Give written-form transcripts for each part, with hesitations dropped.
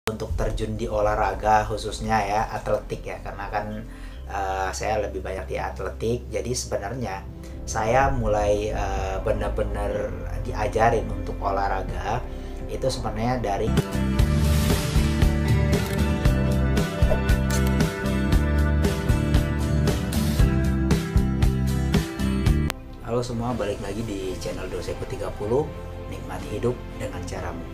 untuk terjun di olahraga khususnya ya atletik ya, karena kan saya lebih banyak di atletik. Jadi sebenarnya saya mulai benar-benar diajarin untuk olahraga itu sebenarnya dari Halo semua, balik lagi di channel Doseku 30, nikmati hidup dengan caramu.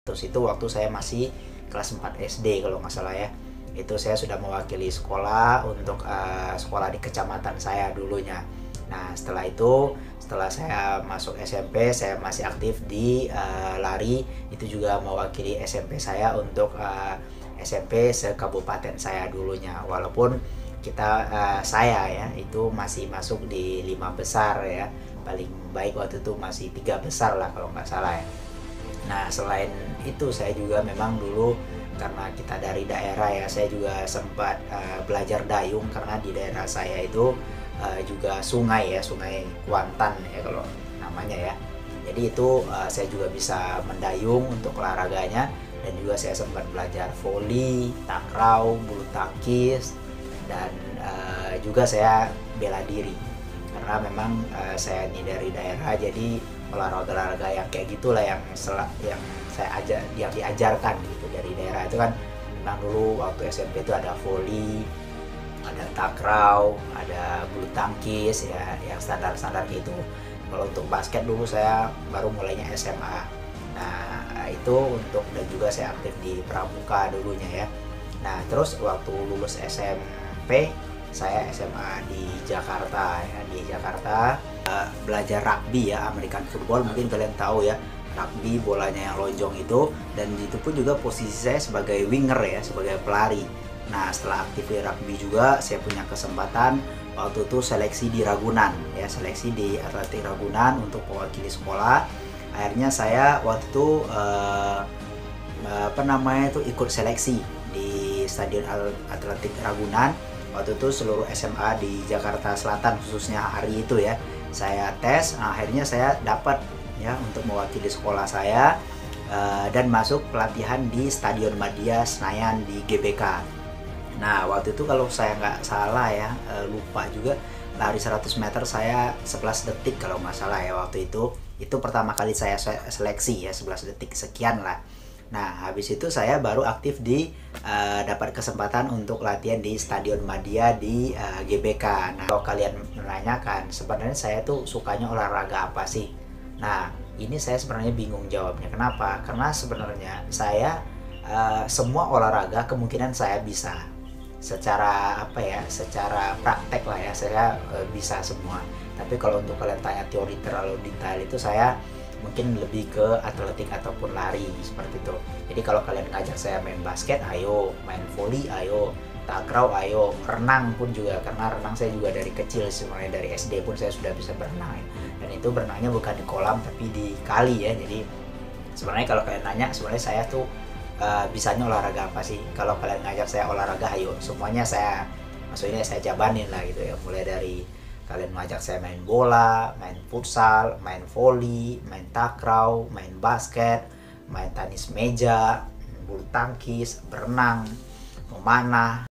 Terus itu waktu saya masih kelas 4 SD kalau nggak salah ya. Itu saya sudah mewakili sekolah untuk sekolah di kecamatan saya dulunya. Nah setelah itu, setelah saya masuk SMP, saya masih aktif di lari. Itu juga mewakili SMP saya untuk SMP se-kabupaten saya dulunya. Walaupun saya ya itu masih masuk di 5 besar ya. Paling baik waktu itu masih 3 besar lah kalau nggak salah ya. Nah selain itu saya juga memang dulu karena kita dari daerah ya, saya juga sempat belajar dayung karena di daerah saya itu juga sungai ya, Sungai Kuantan ya kalau namanya ya. Jadi itu saya juga bisa mendayung untuk olahraganya, dan juga saya sempat belajar voli, takraw, bulu tangkis, dan juga saya bela diri karena memang saya ini dari daerah, jadi olahraga yang kayak gitulah yang yang diajarkan gitu dari daerah itu kan. Memang dulu waktu SMP itu ada voli, ada takraw, ada bulu tangkis ya, yang standar-standar gitu. Kalau untuk basket dulu saya baru mulainya SMA. Nah itu dan juga saya aktif di pramuka dulunya ya. Nah terus waktu lulus SMP, saya SMA di Jakarta ya, di Jakarta belajar rugby ya, American football, mungkin kalian tahu ya, rugby, bolanya yang lonjong itu. Dan itu pun juga posisi saya sebagai winger ya, sebagai pelari. Nah setelah aktif di rugby juga saya punya kesempatan waktu itu seleksi di Ragunan ya, seleksi di atletik Ragunan untuk mewakili sekolah. Akhirnya saya waktu itu ikut seleksi di Stadion Atletik Ragunan. Waktu itu seluruh SMA di Jakarta Selatan khususnya hari itu ya, saya tes. Nah, akhirnya saya dapat ya untuk mewakili sekolah saya dan masuk pelatihan di Stadion Madia Senayan di GBK. Nah waktu itu kalau saya nggak salah ya, lupa juga, lari 100 meter saya 11 detik kalau nggak salah ya waktu itu. Itu pertama kali saya seleksi ya, 11 detik sekian lah. Nah, habis itu saya baru aktif di dapat kesempatan untuk latihan di Stadion Madia di GBK. Nah, kalau kalian menanyakan sebenarnya saya tuh sukanya olahraga apa sih? Nah, ini saya sebenarnya bingung jawabnya. Kenapa? Karena sebenarnya saya semua olahraga kemungkinan saya bisa. Secara apa ya? Secara praktek lah ya, saya bisa semua. Tapi kalau untuk kalian tanya teori terlalu detail itu saya mungkin lebih ke atletik ataupun lari seperti itu. Jadi kalau kalian ngajak saya main basket, ayo, main volley, ayo, takraw, ayo, renang pun juga, karena renang saya juga dari kecil sebenarnya, dari SD pun saya sudah bisa berenang ya. Dan itu berenangnya bukan di kolam tapi di kali ya. Jadi sebenarnya kalau kalian nanya sebenarnya saya tuh bisanya olahraga apa sih? Kalau kalian ngajak saya olahraga, ayo, semuanya saya, maksudnya saya jabanin lah gitu ya. Mulai dari kalian ngajak saya main bola, main futsal, main volley, main takraw, main basket, main tenis meja, bulu tangkis, berenang, memanah.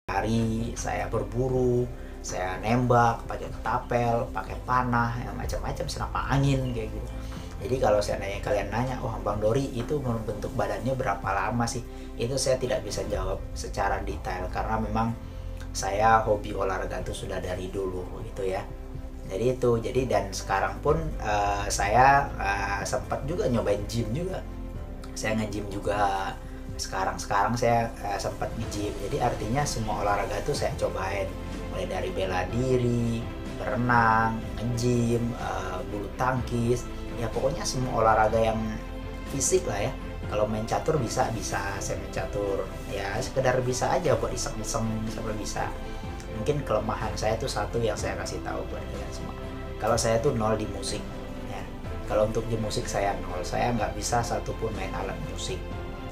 Lari, saya berburu, saya nembak pakai ketapel, pakai panah, yang macam-macam, senapan angin kayak gitu. Jadi kalau saya nanya, kalian nanya, oh Bang Dori itu membentuk badannya berapa lama sih? Itu saya tidak bisa jawab secara detail karena memang saya hobi olahraga itu sudah dari dulu gitu ya. Jadi itu, jadi dan sekarang pun saya sempat juga nyobain gym juga. Saya nge-gym juga. Sekarang saya sempat nge-gym. Jadi artinya semua olahraga itu saya cobain. Mulai dari bela diri, berenang, nge-gym, bulu tangkis. Ya pokoknya semua olahraga yang fisik lah ya. Kalau main catur bisa saya main catur. Ya sekedar bisa aja buat iseng-iseng sampai bisa. Mungkin kelemahan saya tuh satu yang saya kasih tahu buat kalian semua. Kalau saya tuh nol di musik ya. Kalau untuk di musik saya nol, saya nggak bisa satupun main alat musik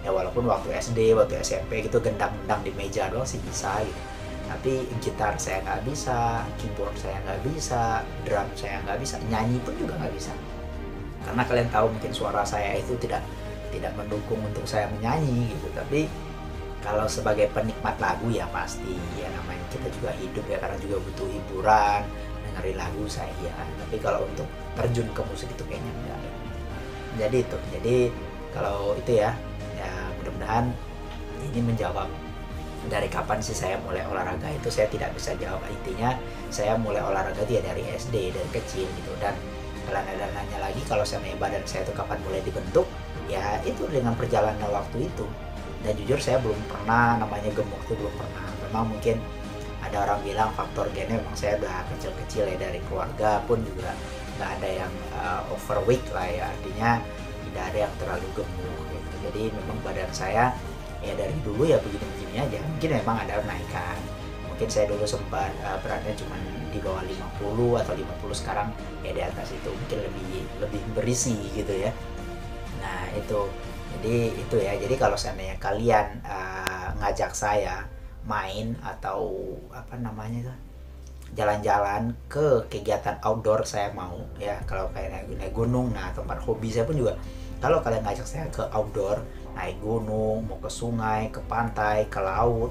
ya. Walaupun waktu SD, waktu SMP gitu gendang-gendang di meja doang sih bisa gitu, tapi gitar saya nggak bisa, keyboard saya nggak bisa, drum saya nggak bisa, nyanyi pun juga nggak bisa. Karena kalian tahu mungkin suara saya itu tidak mendukung untuk saya menyanyi gitu. Tapi kalau sebagai penikmat lagu ya pasti ya, namanya kita juga hidup ya, karena juga butuh hiburan, dengerin lagu saya ya. Tapi kalau untuk terjun ke musik itu kayaknya enggak. Jadi itu, jadi kalau itu ya, ya mudah-mudahan ini menjawab dari kapan sih saya mulai olahraga itu saya tidak bisa jawab. Intinya saya mulai olahraga dia dari SD, dari kecil gitu. Dan kalian ada nanya lagi kalau seandainya badan saya itu kapan mulai dibentuk, ya itu dengan perjalanan waktu itu. Dan jujur saya belum pernah namanya gemuk tuh, belum pernah. Memang mungkin ada orang bilang faktor gennya, memang saya udah kecil-kecil ya, dari keluarga pun juga nggak ada yang overweight lah ya, artinya tidak ada yang terlalu gemuk gitu. Jadi memang badan saya ya dari dulu ya begini-begini aja. Mungkin memang ada kenaikan, mungkin saya dulu sempat beratnya cuma di bawah 50 atau 50, sekarang ya di atas itu, mungkin lebih berisi gitu ya. Nah itu, jadi itu ya. Jadi kalau seandainya kalian ngajak saya main atau apa namanya itu, jalan-jalan ke kegiatan outdoor saya mau ya. Kalau kayak naik gunung, nah tempat hobi saya pun juga, kalau kalian ngajak saya ke outdoor, naik gunung, mau ke sungai, ke pantai, ke laut,